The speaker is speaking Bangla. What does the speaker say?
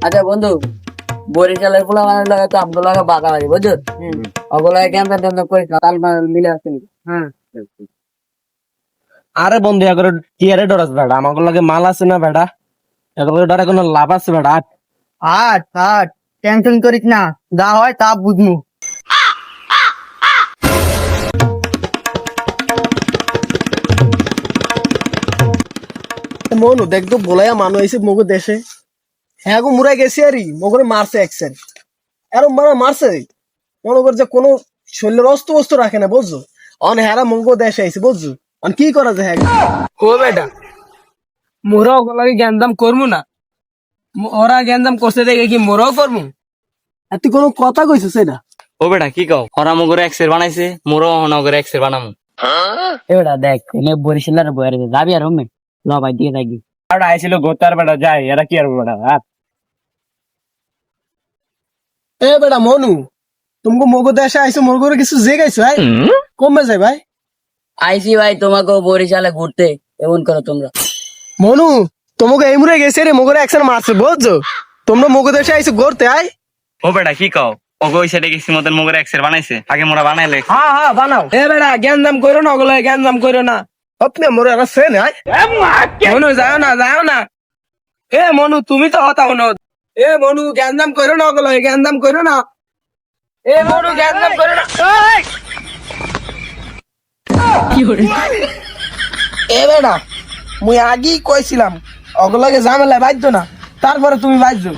আচ্ছা বন্ধু, বরিশালের পোলা মানে লাগে তো আমগুলো লাগে বাগাবাড়ি বুঝছো? ওগুলো কেন টেন করিস না, তাল মাল মিলে আসছে। হ্যাঁ, আরে বন্ধু এগুলো টিয়ারে ডরাস বেটা, আমার লাগে মাল আছে না বেটা, এগুলো ডরে কোনো লাভ আছে বেটা? আট আট টেনশন করিস না, যা হয় তা বুঝমু। মনু দেখ তো বলাইয়া মানুষ আইছে মগো দেশে, হ্যাঁ গো মুরাই গেছি আরই মগরে মারছে একসেন, এরম মারছে মনে কর যে কোনো শরীরের অস্ত্র বস্ত্র রাখে না বুঝছো। অন হ্যারা মগো দেশে আইছে বুঝছো, অন কি করা যায়? হ্যাঁ ও বেটা, মোরা ওগুলাকে জ্ঞানদাম করবো না? ওরা জ্ঞানদাম করতে দেখে কি মোরাও করবো? আর তুই কোনো কথা কইছিস এটা? ও বেটা কি কও, ওরা মগরে এক্সের বানাইছে, মোরও নগরে এক্সের বানামু। এবার দেখ এনে বরিশালের বয়ারে যাবি আর হোমে লবাই দিয়ে থাকি। আর আইছিল গোতার বেটা, যাই এরা কি আর বেটা। এ বেটা মনু, তুমি মগো দেশে আইছো মোর করে কিছু যে গাইছো ভাই, কমে যায় ভাই। আইসি ভাই তোমাকে বরিশালে ঘুরতে, এমন করো তোমরা। মনু তোমাকে এই মুরে গেছে রে মগরে একসাথে মারছে বুঝছো, তোমরা মগো দেশে আইছো ঘুরতে আয়। ও বেটা কি কও, ওগো ওই সাইডে গেছি মতন মগরে এক্সের বানাইছে, আগে মোরা বানাইলে। হ্যাঁ হ্যাঁ বানাও। এ বেটা জ্ঞানদাম করো না, ওগুলো জ্ঞানদাম করো না। আপনি মোরে আর সেন আয়। মনু যাও না, যাও না। এ মনু তুমি তো হতাও না। এ মনু জ্ঞানদাম করো না, ওগুলো জ্ঞানদাম করো না। এ মনু জ্ঞানদাম করো না। এ বেটা মুই আগেই কইছিলাম ওগুলোকে ঝামেলায় বাঁধছো না, তারপরে তুমি বাঁধছো।